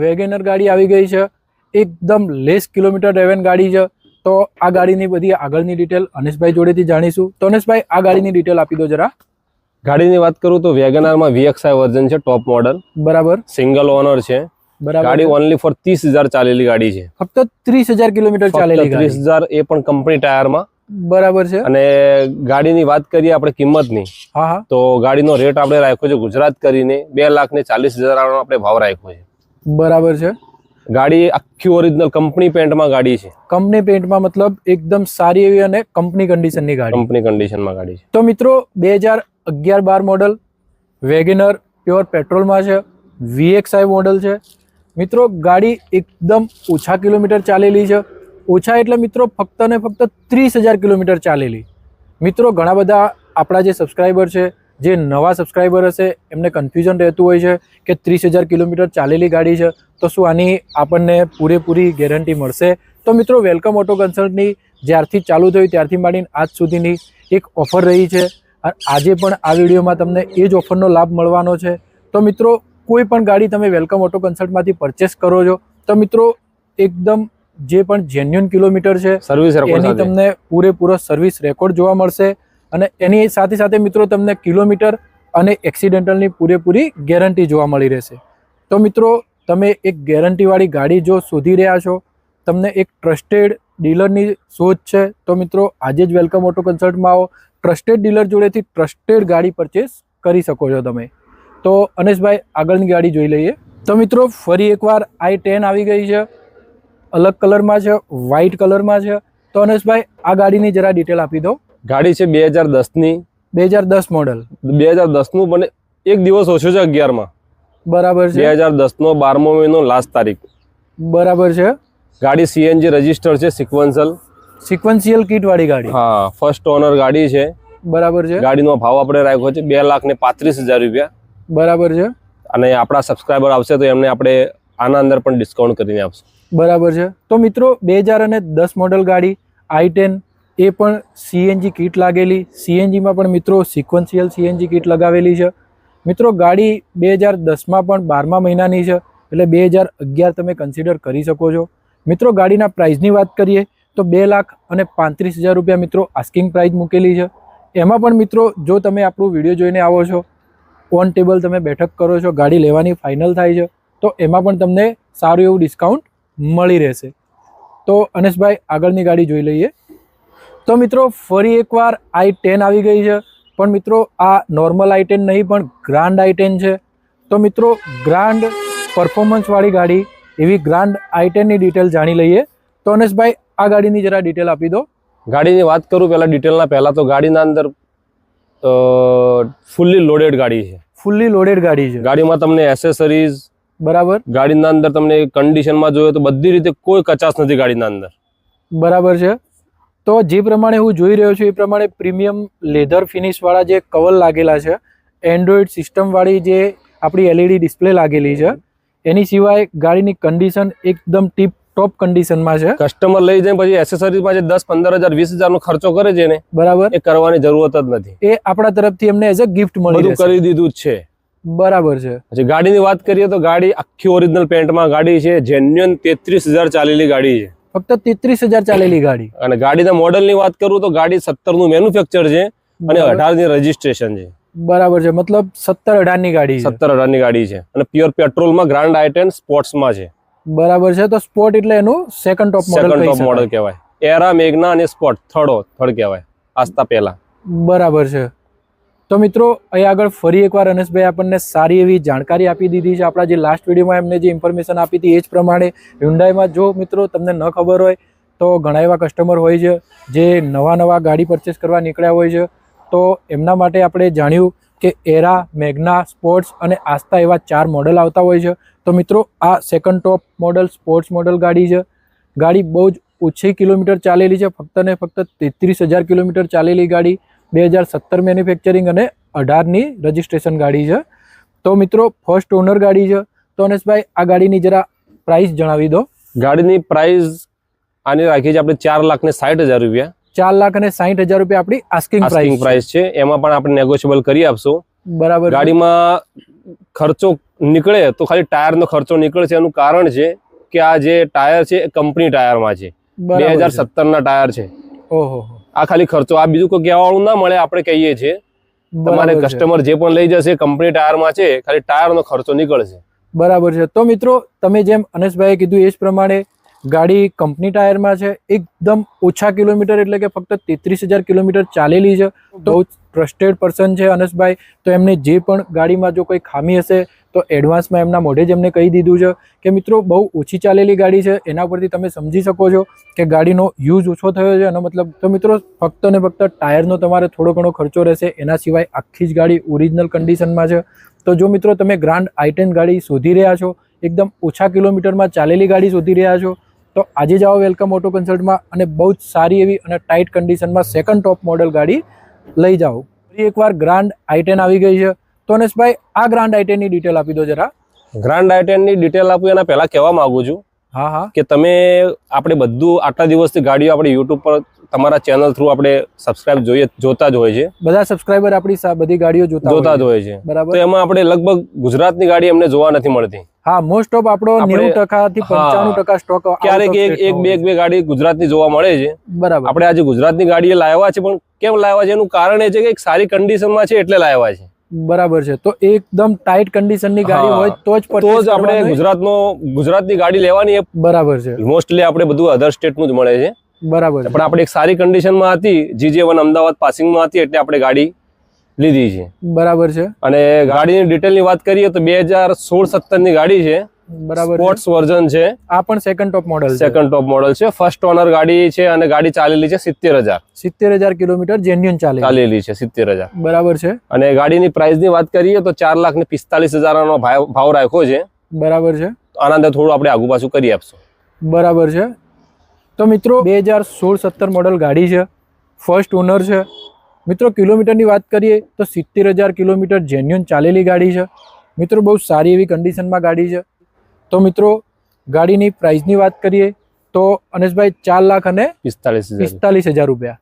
વેગેનર ગાડી આવી ગઈ છે. એકદમ લેસ કિલોમીટર ડ્રાઈવન ગાડી છે. તો આ ગાડીની બધી આગળની ડિટેલ અનેશભાઈ જોડેથી જાણીશું. તો અનેશભાઈ આ ગાડીની ડિટેલ આપી દો જરા. ગાડીની વાત કરું તો વેગનારમાં VXI વર્ઝન છે, ટોપ મોડલ. બરાબર. સિંગલ ઓનર છે. બરાબર. ગાડી ઓનલી ફોર 30,000 ચાલેલી ગાડી છે. ફક્ત 30,000 કિલોમીટર ચાલેલી ગાડી. 30,000 એ પણ કંપની ટાયરમાં. બરાબર છે. અને ગાડીની વાત કરીએ આપણે કિંમતની, હા હા, તો ગાડીનો રેટ આપણે રાખ્યો છે ગુજરાત કરીને 2,40,000 આપણે ભાવ રાખ્યો છે. બરાબર છે. ગાડી આખી ઓરિજિનલ કંપની પેન્ટમાં ગાડી છે. કંપની પેન્ટમાં મતલબ એકદમ સારી એવી અને કંપની કન્ડિશનની ગાડી. કંપની કન્ડિશનમાં ગાડી છે. તો મિત્રો 2011-12 મોડલ વેગેનર પ્યોર પેટ્રોલમાં છે. VXI મોડલ છે મિત્રો. ગાડી એકદમ ઓછા કિલોમીટર ચાલેલી છે. ઓછા એટલે મિત્રો ફક્ત ને ફક્ત 30,000 કિલોમીટર ચાલેલી. મિત્રો ઘણા બધા આપણા જે સબસ્ક્રાઈબર છે, જે નવા સબસ્ક્રાઈબર હશે, એમને કન્ફ્યુઝન રહેતું હોય છે કે 30,000 કિલોમીટર ચાલેલી ગાડી છે તો શું આની આપણને પૂરેપૂરી ગેરંટી મળશે? તો મિત્રો વેલકમ ઓટો કન્સલ્ટની જ્યારથી ચાલુ થયું ત્યારથી માંડીને આજ સુધીની એક ઓફર રહી છે. આજે પણ આ વિડીયોમાં તમને એ જ ઓફરનો લાભ મળવાનો છે. તો મિત્રો કોઈ પણ ગાડી તમે વેલકમ ઓટો કન્સલ્ટમાંથી પરચેસ કરો છો તો મિત્રો એકદમ જે પણ જેન્યુઅન કિલોમીટર છે સર્વિસ એની તમને પૂરેપૂરો સર્વિસ રેકોર્ડ જોવા મળશે અને એની સાથે સાથે મિત્રો તમને કિલોમીટર અને એક્સિડેન્ટલની પૂરેપૂરી ગેરંટી જોવા મળી રહેશે. તો મિત્રો તમે એક ગેરંટીવાળી ગાડી જો શોધી રહ્યા છો, તમને એક ટ્રસ્ટેડ ડીલરની શોધ છે, તો મિત્રો આજે જ વેલકમ ઓટો કન્સલ્ટમાં આવો. ટ્રસ્ટેડ ડીલર જોડેથી ટ્રસ્ટેડ ગાડી પરચેસ કરી શકો છો તમે. તો અનેશભાઈ આગળની ગાડી જોઈ લઈએ. તો મિત્રો ફરી એકવાર i10 આવી ગઈ છે. અલગ કલરમાં છે, વ્હાઇટ કલરમાં છે. તો અનેશભાઈ આ ગાડીની જરા ડિટેલ આપી દો. ગાડી છે 2010ની. 2010 મોડલ. 2010નું પણ એક દિવસ ઓછો છે 11માં. બરાબર છે. 2010નો 12મો મહિનો લાસ્ટ તારીખ. બરાબર છે. ગાડી CNG રજીસ્ટર છે, સિક્વન્શિયલ કિટ વાળી ગાડી. હા, ફર્સ્ટ ઓનર ગાડી છે. બરાબર છે. ગાડીનો ભાવ આપણે રાખ્યો છે 2,35,000 રૂપિયા. બરાબર છે. અને આપણા સબસ્ક્રાઈબર આવશે તો એમને આપણે આના અંદર પણ ડિસ્કાઉન્ટ કરીને આપશું. બરાબર છે. તો મિત્રો 2010 મોડલ ગાડી i10, એ પણ CNG કિટ લાગેલી. CNGમાં પણ મિત્રો સિક્વન્શિયલ CNG કિટ લગાવેલી છે. મિત્રો ગાડી 2010માં પણ 12મા મહિનાની છે, એટલે 2011 તમે કન્સિડર કરી શકો છો. મિત્રો ગાડીના પ્રાઇસની વાત કરીએ તો 2,35,000 રૂપિયા મિત્રો આસ્કિંગ પ્રાઇસ મૂકેલી છે. એમાં પણ મિત્રો જો તમે આપણું વિડીયો જોઈને આવો છો, ઓન ટેબલ તમે બેઠક કરો છો, ગાડી લેવાની ફાઇનલ થાય છે, તો એમાં પણ તમને સારું એવું ડિસ્કાઉન્ટ મળી રહેશે. તો અનેશભાઈ આગળની ગાડી જોઈ લઈએ. તો મિત્રો ફરી એકવાર i10 આવી ગઈ છે, પણ મિત્રો આ નોર્મલ i10 નહીં પણ ગ્રાન્ડ i10 છે. તો મિત્રો ગ્રાન્ડ પરફોર્મન્સવાળી ગાડી, એવી ગ્રાન્ડ i10ની ડિટેલ જાણી લઈએ. તો અનેશભાઈ આ ગાડીની જરા ડિટેલ આપી દો. ગાડીની વાત કરું પહેલા ડિટેલના પહેલા તો ગાડીના અંદર ફૂલ્લી લોડેડ ગાડી છે. ફૂલ્લી લોડેડ ગાડી છે. ગાડીમાં તમને એસેસરીઝ બરાબર. ગાડીના અંદર તમને કન્ડિશનમાં જોઈએ તો બધી રીતે કોઈ કચાશ નથી ગાડીના અંદર. બરાબર છે. તો જે પ્રમાણે હું જોઈ રહ્યો છું એ પ્રમાણે પ્રીમિયમ લેધર ફિનિશવાળા જે કવર લાગેલા છે, એન્ડ્રોઈડ સિસ્ટમવાળી જે આપણી LED ડિસ્પ્લે લાગેલી છે, એની સિવાય ગાડીની કન્ડિશન એકદમ ટીપ ટોપ કન્ડિશનમાં છે. કસ્ટમર લઈ જાય પછી એસેસરીઝમાં જે 10-15,000 20,000 નો ખર્ચો કરે છે ને, બરાબર, એ કરવાની જરૂરત જ નથી. એ આપણા તરફથી એમને એઝ અ ગિફ્ટ મળી કરી દીધું જ છે. બરાબર છે. પછી ગાડીની વાત કરીએ તો ગાડી આખી ઓરિજિનલ પેન્ટમાં ગાડી છે. જેન્યુઅન 33,000 ચાલેલી ગાડી છે. ફક્ત 33,000 ચાલેલી ગાડી. અને ગાડીના મોડલની વાત કરું તો ગાડી 17 નું મેન્યુફેક્ચર છે અને 18 ની રજીસ્ટ્રેશન છે. બરાબર છે. મતલબ 17-18 ની ગાડી છે. 17-18 ની ગાડી છે અને પ્યોર પેટ્રોલમાં ગ્રાન્ડ i10 સ્પોર્ટ્સમાં છે. બરાબર છે. તો સ્પોર્ટ એટલે એનું સેકન્ડ ટોપ મોડલ કહેવાય. એરા, મેગ્ના અને સ્પોર્ટ થર્ડ કહેવાય આસ્તા પહેલા. બરાબર છે. તો મિત્રો અહીં આગળ ફરી એકવાર અનેશભાઈ આપણને સારી એવી જાણકારી આપી દીધી છે. આપણા જે લાસ્ટ વિડીયોમાં એમને જે ઇન્ફોર્મેશન આપી હતી એ જ પ્રમાણે હ્યુન્ડાઈમાં જો મિત્રો તમને ન ખબર હોય તો ઘણા એવા કસ્ટમર હોય છે જે નવા ગાડી પરચેસ કરવા નીકળ્યા હોય છે, તો એમના માટે આપણે જાણ્યું કે એરા, મેગ્ના, સ્પોર્ટ્સ અને આસ્તા એવા 4 મોડલ આવતા હોય છે. તો મિત્રો આ second top model sports model ગાડી છે. ગાડી બહુ જ ઓછી કિલોમીટર ચાલેલી છે, ફક્ત ને ફક્ત 33,000 કિલોમીટર ચાલેલી ગાડી. 2017 મેન્યુફેક્ચરિંગ અને 18ની રજીસ્ટ્રેશન ગાડી છે. તો મિત્રો ફર્સ્ટ ઓનર ગાડી છે. તો અનેશભાઈ આ ગાડીની જરા પ્રાઇસ જણાવી દો. ગાડીની પ્રાઇસ આની રાખી છે આપણે 4,60,000 રૂપિયા. 4,60,000 રૂપિયા આપણી આસ્કિંગ પ્રાઇસ છે. એમાં પણ આપણે નેગોશિયેબલ કરી આપશું. બરાબર. ગાડીમાં ખર્ચો નીકળે તો ખાલી ટાયરનો ખર્ચો નીકળે છે. એનું કારણ છે કે આ જે ટાયર છે એ કંપની ટાયરમાં છે. 2017 ના ટાયર છે. ઓહો. આ ખાલી ખર્ચો, આ બીજું કોઈ કહેવાવાળું ના મળે. આપણે કહીએ છીએ તમારે કસ્ટમર જે પણ લઈ જશે કંપની ટાયરમાં છે, ખાલી ટાયરનો ખર્ચો નીકળશે. બરાબર છે. તો મિત્રો તમે જેમ અનેશભાઈએ કીધું એ જ પ્રમાણે ગાડી કંપની ટાયરમાં છે, એકદમ ઓછા કિલોમીટર એટલે કે ફક્ત 33,000 કિલોમીટર ચાલેલી છે. બહુ ટ્રસ્ટેડ પર્સન છે અનેશભાઈ, તો એમને જે પણ ગાડીમાં જો કોઈ ખામી હશે તો એડવાન્સમાં એમના મોઢે જ એમને કહી દીધું છે કે મિત્રો બહુ ઓછી ચાલેલી ગાડી છે, એના પરથી તમે સમજી શકો છો કે ગાડીનો યુઝ ઓછો થયો છે એનો મતલબ. તો મિત્રો ફક્ત ને ફક્ત ટાયરનો તમારે થોડો ઘણો ખર્ચો રહેશે, એના સિવાય આખી જ ગાડી ઓરિજિનલ કન્ડિશનમાં છે. તો જો મિત્રો તમે ગ્રાન્ડ i10 ગાડી શોધી રહ્યા છો, એકદમ ઓછા કિલોમીટરમાં ચાલેલી ગાડી શોધી રહ્યા છો, તો આજે જ આવો વેલકમ ઓટો કન્સલ્ટમાં અને બહુ જ સારી એવી અને ટાઈટ કન્ડિશનમાં સેકન્ડ ટોપ મોડલ ગાડી લઈ જાઓ. ફરી એકવાર ગ્રાન્ડ i10 આવી ગઈ છે. તો અનેશભાઈ આ ગ્રાન્ડ i10 ની ડિટેલ આપી દો જરા. ગ્રાન્ડ i10 ની ડિટેલ આપું એના પહેલા કહેવા માંગુ છું કે તમે આપણે બધું આટલા દિવસથી ગાડીઓ આપણે યુટ્યુબ પર તમારા ચેનલ થ્રુ આપણે સબસ્ક્રાઇબ જોતા જ હોય છે. બધા સબસ્ક્રાઇબર આપણી બધી ગાડીઓ જોતા જ હોય છે. બરાબર. તો એમાં આપણે લગભગ ગુજરાતની ગાડી એમને જોવા નથી મળતી. હા, મોસ્ટ ઓફ આપણો 90% થી 95% સ્ટોક ક્યારેક એક બે ગાડી ગુજરાતની જોવા મળે છે. બરાબર. આપણે આજે ગુજરાતની ગાડીએ લાવ્યા છે, પણ કેમ લાવ્યા છે એનું કારણ એ છે કે એક સારી કન્ડિશનમાં છે એટલે લાવ્યા છે. બરાબર છે. તો એકદમ ટાઈટ કન્ડિશનની ગાડી હોય તો જ આપણે ગુજરાતની ગાડી લેવાની. બરાબર છે. મોસ્ટલી આપણે બધું અધર સ્ટેટ નું જ મળે છે. બરાબર. પણ આપણે એક સારી કન્ડિશનમાં હતી, GJ1 અમદાવાદ પાસિંગમાં હતી એટલે આપણે ગાડી લીધી છે. બરાબર છે. અને ગાડીની ડિટેલની વાત કરીએ તો 2016-17 ની ગાડી છે. બરાબર. સ્પોર્ટ્સ વર્ઝન છે. આ પણ સેકન્ડ ટોપ મોડલ છે. ફર્સ્ટ ઓનર ગાડી છે અને ગાડી ચાલેલી છે 70,000 કિલોમીટર જેન્યુઅન ચાલેલી છે. 70,000. બરાબર છે. અને ગાડીની પ્રાઇસ ની વાત કરીએ તો 4,45,000 નો ભાવ રાખ્યો છે. બરાબર છે. આના અંદર થોડું આપણે આગુ પાછું કરી આપશું. બરાબર છે. તો મિત્રો 2016-17 મોડલ ગાડી છે, ફર્સ્ટ ઓનર છે. મિત્રો કિલોમીટરની વાત કરીએ તો 70,000 કિલોમીટર જેન્યુઅન ચાલેલી ગાડી છે. મિત્રો બહુ સારી એવી કન્ડિશનમાં ગાડી છે. તો મિત્રો ગાડીની પ્રાઇસની વાત કરીએ તો અનેશભાઈ 4,45,000 રૂપિયા.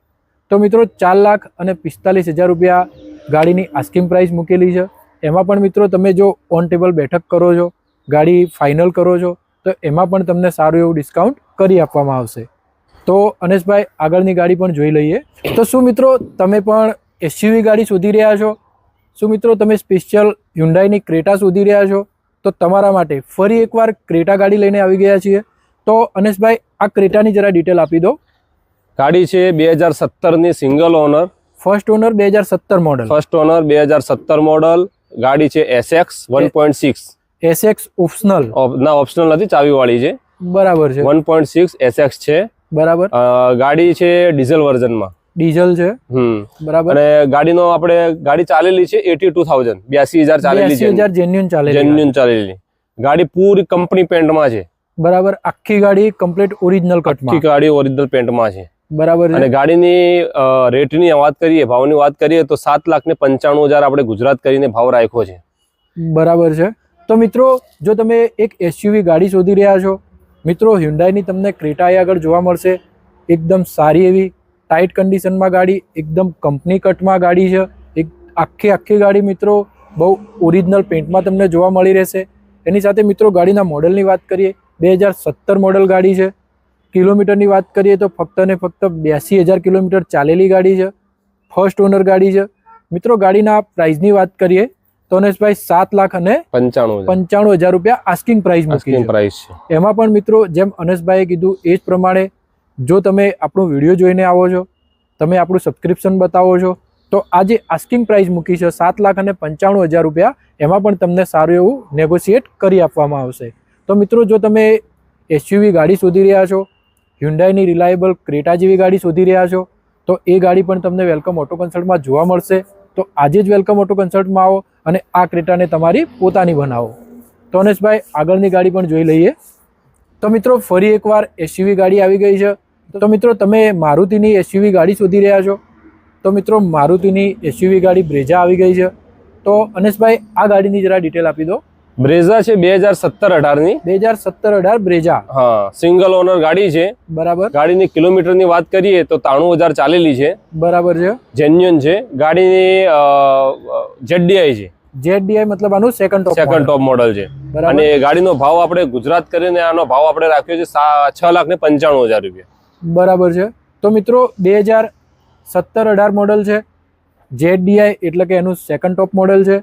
તો મિત્રો 4,45,000 રૂપિયા ગાડીની આસ્કિંગ પ્રાઇસ મૂકેલી છે. એમાં પણ મિત્રો તમે જો ઓન ટેબલ બેઠક કરો છો, ગાડી ફાઇનલ કરો છો, તો એમાં પણ તમને સારું એવું ડિસ્કાઉન્ટ કરી આપવામાં આવશે. તો અનેશભાઈ આગળની ગાડી પણ જોઈ લઈએ. તો શું મિત્રો તમે પણ SUV ગાડી શોધી રહ્યા છો? શું મિત્રો તમે સ્પેશિયલ હ્યુન્ડાઈની ક્રેટા શોધી રહ્યા છો? તો તમારા માટે ફરી એકવાર ક્રેટા ગાડી લઈને આવી ગયા છીએ. તો અનેશભાઈ આ ક્રેટાની જરા ડિટેલ આપી દો. ગાડી છે 2017 ની single owner. First owner 2017 model. First owner 2017 model. ગાડી છે SX 1.6. SX ઓપ્શનલ ઓપ્શનલ નથી, ચાવી વાળી છે. બરાબર છે. 1.6 SX છે. બરાબર. ગાડી છે ડીઝલ વર્ઝનમાં. ડીઝલ છે. બરાબર. અને ગાડી ચાલેલી છે 82,000. 82,000 ચાલેલી છે. 82,000 જેન્યુઅન ચાલેલી. ગાડી પૂરી કંપની પેન્ટમાં છે. બરાબર. આખી ગાડી કમ્પ્લીટ ઓરિજિનલ કટમાં. આખી ગાડી ઓરિજિનલ પેન્ટમાં છે. બરાબર. અને ગાડીની રેટની વાત કરીએ, ભાવની વાત કરીએ તો 7,95,000 આપણે ગુજરાત કરીને ભાવ રાખ્યો છે. બરાબર છે. તો મિત્રો જો તમે એક SUV ગાડી શોધી રહ્યા છો, મિત્રો હ્યુન્ડાઈની તમને ક્રેટા આગળ જોવા મળશે. એકદમ સારી એવી ટાઈટ કન્ડિશનમાં ગાડી, એકદમ કંપની કટમાં ગાડી છે. એક આખી ગાડી મિત્રો બહુ ઓરિજિનલ પેન્ટમાં તમને જોવા મળી રહેશે. એની સાથે મિત્રો ગાડીના મોડલની વાત કરીએ 2017 મોડલ ગાડી છે. કિલોમીટરની વાત કરીએ તો ફક્ત ને ફક્ત 82,000 કિલોમીટર ચાલેલી ગાડી છે. ફર્સ્ટ ઓનર ગાડી છે. મિત્રો ગાડીના પ્રાઇસની વાત કરીએ તો અનેશભાઈ 7,95,000 રૂપિયા આસ્કિંગ પ્રાઇસ મૂકી છે. એમાં પણ મિત્રો જેમ અનેશભાઈએ કીધું એ જ પ્રમાણે જો તમે આપણો વિડીયો જોઈને આવો છો, તમે આપણું સબસ્ક્રિપ્શન બતાવો છો, તો આ જે આસ્કિંગ પ્રાઇસ મૂકી છે 7,95,000 રૂપિયા, એમાં પણ તમને સારું એવું નેગોશિએટ કરી આપવામાં આવશે. તો મિત્રો જો તમે SUV ગાડી શોધી રહ્યા છો, હ્યુન્ડાઈની રિલાયબલ ક્રેટા જેવી ગાડી શોધી રહ્યા છો, તો એ ગાડી પણ તમને વેલકમ ઓટો કન્સલ્ટમાં જોવા મળશે. તો આજે જ વેલકમ ઓટો કન્સલ્ટમાં આવો અને આ ક્રેટાને તમારી પોતાની બનાવો. તો અનેશભાઈ આગળની ગાડી પણ જોઈ લઈએ. તો મિત્રો ફરી એકવાર SUV ગાડી આવી ગઈ છે. તો મિત્રો તમે મારુતિની SUV ગાડી શોધી રહ્યા છો, તો મિત્રો મારુતિની SUV ગાડી બ્રેઝા આવી ગઈ છે. તો અનેશભાઈ આ ગાડીની જરા ડિટેલ આપી દો. બ્રેઝા છે 2017-18 ની. 2017-18 બ્રેઝા. હા, સિંગલ ઓનર ગાડી છે. બરાબર. ગાડીની કિલોમીટરની વાત કરીએ તો 93,000 ચાલેલી છે. બરાબર છે. જેન્યુઅન છે. ગાડીની ZDI છે. ZDI મતલબ આનું સેકન્ડ ટોપ મોડલ છે. અને ગાડીનો ભાવ આપણે ગુજરાત કરીને આનો ભાવ આપણે રાખ્યો છે 6,95,000 રૂપિયા. બરાબર છે. તો મિત્રો 2017-18 મોડલ છે. ZDI એટલે કે એનું સેકન્ડ ટોપ મોડલ છે.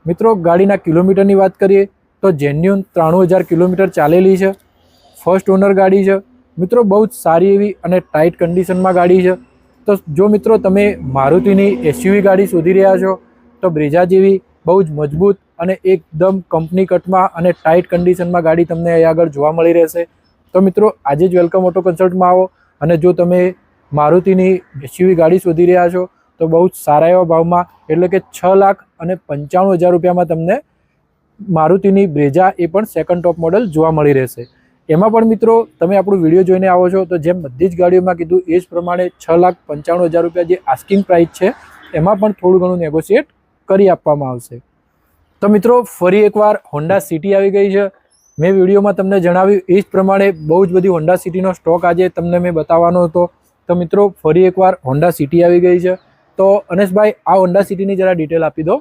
મિત્રો ગાડીના કિલોમીટરની વાત કરીએ તો જેન્યુઅન 93,000 કિલોમીટર ચાલેલી છે. ફર્સ્ટ ઓનર ગાડી છે. મિત્રો બહુ જ સારી એવી અને ટાઈટ કન્ડિશનમાં ગાડી છે. તો જો મિત્રો તમે મારુતિની SUV ગાડી શોધી રહ્યા છો, તો બ્રેઝા જેવી બહુ જ મજબૂત અને એકદમ કંપની કટમાં અને ટાઈટ કન્ડિશનમાં ગાડી તમને અહીં આગળ જોવા મળી રહેશે. તો મિત્રો આજે જ વેલકમ ઓટો કન્સલ્ટમાં આવો અને જો તમે મારુતિની SUV ગાડી શોધી રહ્યા છો તો બહુ જ સારા એવા ભાવમાં એટલે કે 6,95,000 રૂપિયામાં તમને મારુતિની બ્રેઝા એ પણ સેકન્ડ ટોપ મોડલ જોવા મળી રહેશે. એમાં પણ મિત્રો તમે આપણું વિડીયો જોઈને આવો છો તો જેમ બધી જ ગાડીઓમાં કીધું એ જ પ્રમાણે 6,95,000 રૂપિયા જે આસ્કિંગ પ્રાઇસ છે એમાં પણ થોડું ઘણું નેગોશિએટ કરી આપવામાં આવશે. તો મિત્રો ફરી એકવાર હોન્ડા સિટી આવી ગઈ છે. મેં વિડીયોમાં તમને જણાવ્યું એ જ પ્રમાણે બહુ જ બધી હોન્ડા સિટીનો સ્ટોક આજે તમને મેં બતાવવાનો હતો. તો મિત્રો ફરી એકવાર હોન્ડા સિટી આવી ગઈ છે. તો અનેશભાઈ આ હોન્ડા સિટીની જરા ડિટેલ આપી દો.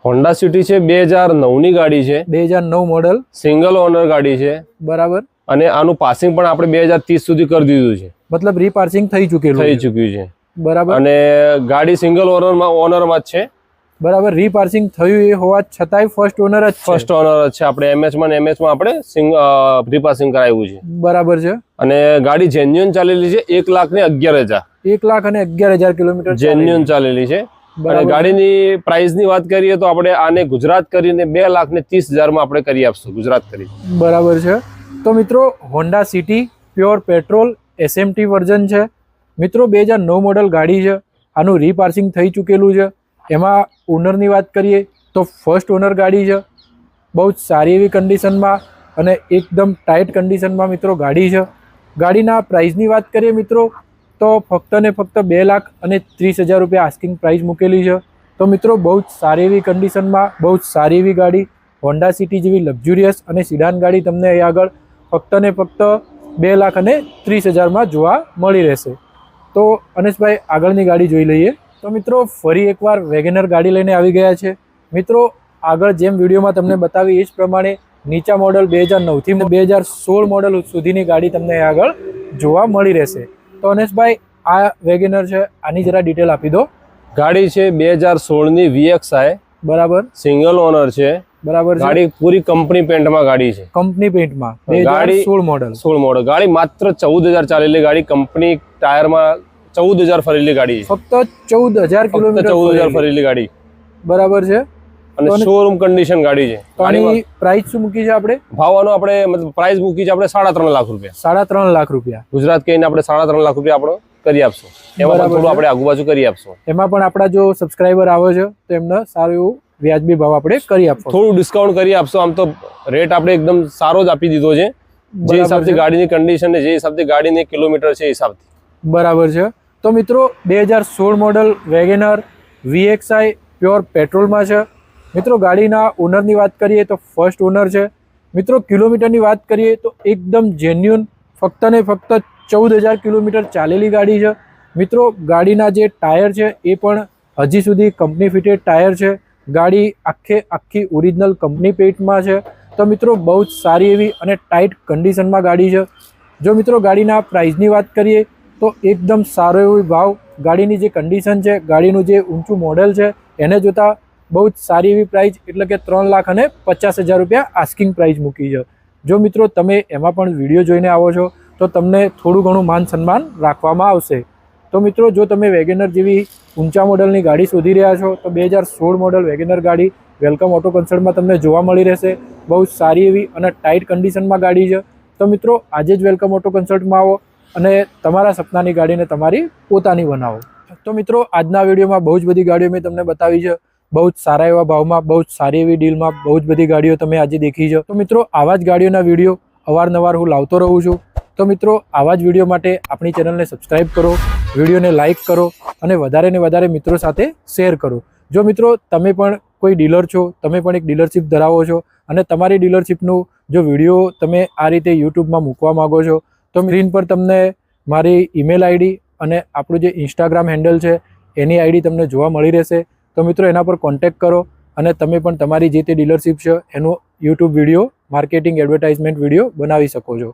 હોન્ડા સિટી છે 2009 ની ગાડી છે, 2009 મોડલ, સિંગલ ઓનર ગાડી છે. બરાબર. અને આનું પાસિંગ પણ આપણે 2030 સુધી કરી દીધું છે, મતલબ રીપાર્સિંગ થઈ ચૂક્યું છે. બરાબર. અને ગાડી સિંગલ ઓનરમાં જ છે. બરાબર. રીપાર્સિંગ થયું એ હોવા છતાંય ફર્સ્ટ ઓનર જ છે. આપણે MS માં આપણે રીપાર્સિંગ કરાવ્યું છે. બરાબર છે. અને ગાડી જેન્યુઅન ચાલેલી છે 1,11,000. 1,11,000 કિલોમીટર જેન્યુઅન ચાલેલી છે. અને ગાડીની પ્રાઇસ ની વાત કરીએ તો આપણે આને ગુજરાત કરીને 2,30,000 માં આપણે કરી આપશું, ગુજરાત કરી. બરાબર છે. તો મિત્રો Honda city pure petrol SMT version છે મિત્રો. 2009 મોડલ ગાડી છે. આનું રીપાર્સિંગ થઈ ચૂકેલું છે. એમાં ઓનરની વાત કરીએ તો ફર્સ્ટ ઓનર ગાડી છે. બહુ જ સારી એવી કન્ડિશનમાં અને એકદમ ટાઈટ કન્ડિશનમાં મિત્રો ગાડી છે. ગાડીના પ્રાઇસની વાત કરીએ મિત્રો તો ફક્ત ને ફક્ત 2,30,000 રૂપિયા આસ્કિંગ પ્રાઇસ મૂકેલી છે. તો મિત્રો બહુ જ સારી એવી કન્ડિશનમાં બહુ જ સારી એવી ગાડી હોન્ડા સિટી જેવી લક્ઝુરિયસ અને સિડાન ગાડી તમને અહીં આગળ ફક્ત ને ફક્ત 2,30,000 માં જોવા મળી રહેશે. તો અનેશભાઈ આગળની ગાડી જોઈ લઈએ. તો મિત્રો ફરી એકવાર વેગેનર ગાડી લઈને આવી ગયા છે. મિત્રો આગળ જેમ વિડીયોમાં તમને બતાવી એ જ પ્રમાણે નીચા મોડલ 2009 થી 2016 મોડલ સુધીની ગાડી તમને આગળ જોવા મળી રહેશે. તો અનેશભાઈ આ વેગેનર છે, આની જરા ડિટેલ આપી દો. ગાડી છે 2016 ની VXI. બરાબર. સિંગલ ઓનર છે. બરાબર. ગાડી પૂરી કંપની પેન્ટમાં ગાડી છે. કંપની પેન્ટમાં 2016 મોડલ. ગાડી માત્ર 14,000 ચાલેલી ગાડી. કંપની ટાયરમાં 14,000 ફરેલી ગાડી છે. ફક્ત 14,000 કિલોમીટર 14,000 ફરેલી ગાડી. બરાબર છે. અને શોરૂમ કન્ડિશન ગાડી છે. આની પ્રાઇસ શું મૂકી છે આપણે? ભાવવાનો આપણે મતલબ પ્રાઇસ મૂકી છે આપણે 3.5 લાખ રૂપિયા. 3.5 લાખ રૂપિયા ગુજરાત કહીને આપણે 3.5 લાખ રૂપિયા આપણો કરી આપશું. એમાં થોડું આપણે આગુબાજુ કરી આપશું. એમાં પણ આપણા જો સબસ્ક્રાઇબર આવે છે તો એમને સારું એવું વ્યાજબી ભાવ આપણે કરી આપશું. થોડું ડિસ્કાઉન્ટ કરી આપશું. આમ તો રેટ આપણે એકદમ સારો જ આપી દીધો છે જે હિસાબથી ગાડીની કન્ડિશન ને જે હિસાબથી ગાડીની કિલોમીટર છે એ હિસાબથી. બરાબર છે. તો મિત્રો 2016 મોડલ વેગેનર VXI પ્યોર પેટ્રોલમાં છે. મિત્રો ગાડીના ઓનરની વાત કરીએ તો ફર્સ્ટ ઓનર છે. મિત્રો કિલોમીટરની વાત કરીએ તો એકદમ જેન્યુઅન ફક્ત ને ફક્ત 14,000 કિલોમીટર ચાલેલી ગાડી છે. મિત્રો ગાડીના જે ટાયર છે એ પણ હજી સુધી કંપની ફિટેડ ટાયર છે. ગાડી આખી ઓરિજિનલ કંપની પેન્ટમાં છે. તો મિત્રો બહુ જ સારી એવી અને ટાઈટ કન્ડિશનમાં ગાડી છે. જો મિત્રો ગાડીના પ્રાઇસની વાત કરીએ તો એકદમ સારો એવો ભાવ. ગાડીની જે કન્ડિશન છે, ગાડીનું જે ઊંચું મોડેલ છે એને જોતાં બહુ જ સારી એવી પ્રાઇસ એટલે કે 3,50,000 રૂપિયા આસ્કિંગ પ્રાઇસ મૂકી છે. જો મિત્રો તમે એમાં પણ વિડીયો જોઈને આવો છો તો તમને થોડું ઘણું માન સન્માન રાખવામાં આવશે. તો મિત્રો જો તમે વેગેનર જેવી ઊંચા મોડલની ગાડી શોધી રહ્યા છો તો 2016 મોડલ વેગેનર ગાડી વેલકમ ઓટો કન્સલ્ટમાં તમને જોવા મળી રહેશે. બહુ જ સારી એવી અને ટાઈટ કન્ડિશનમાં ગાડી છે. તો મિત્રો આજે જ વેલકમ ઓટો કન્સલ્ટમાં આવો અને તમારા સપનાની ગાડીને તમારી પોતાની બનાવો. તો મિત્રો આજના વિડીયોમાં બહુ જ બધી ગાડીઓ મેં તમને બતાવી છે. બહુ જ સારા એવા ભાવમાં, બહુ જ સારી એવી ડીલમાં બહુ જ બધી ગાડીઓ તમે આજે દેખી છે. તો મિત્રો આવા જ ગાડીઓના વિડીયો અવારનવાર હું લાવતો રહું છું. તો મિત્રો આવા જ વિડીયો માટે આપણી ચેનલને સબસ્ક્રાઈબ કરો, વિડીયોને લાઇક કરો અને વધારે ને વધારે મિત્રો સાથે શેર કરો. જો મિત્રો તમે પણ કોઈ ડીલર છો, તમે પણ એક ડીલરશીપ ધરાવો છો અને તમારી ડીલરશીપનું જો વિડીયો તમે આ રીતે યુટ્યુબમાં મૂકવા માગો છો તો સ્ક્રીન પર તમને મારી ઈમેલ આઈડી અને આપણું જે ઇન્સ્ટાગ્રામ હેન્ડલ છે એની આઈડી તમને જોવા મળી રહેશે. તો મિત્રો એના પર કોન્ટેક્ટ કરો અને તમે પણ તમારી જે તે ડીલરશીપ છે એનો YouTube video marketing advertisement video બનાવી શકો છો.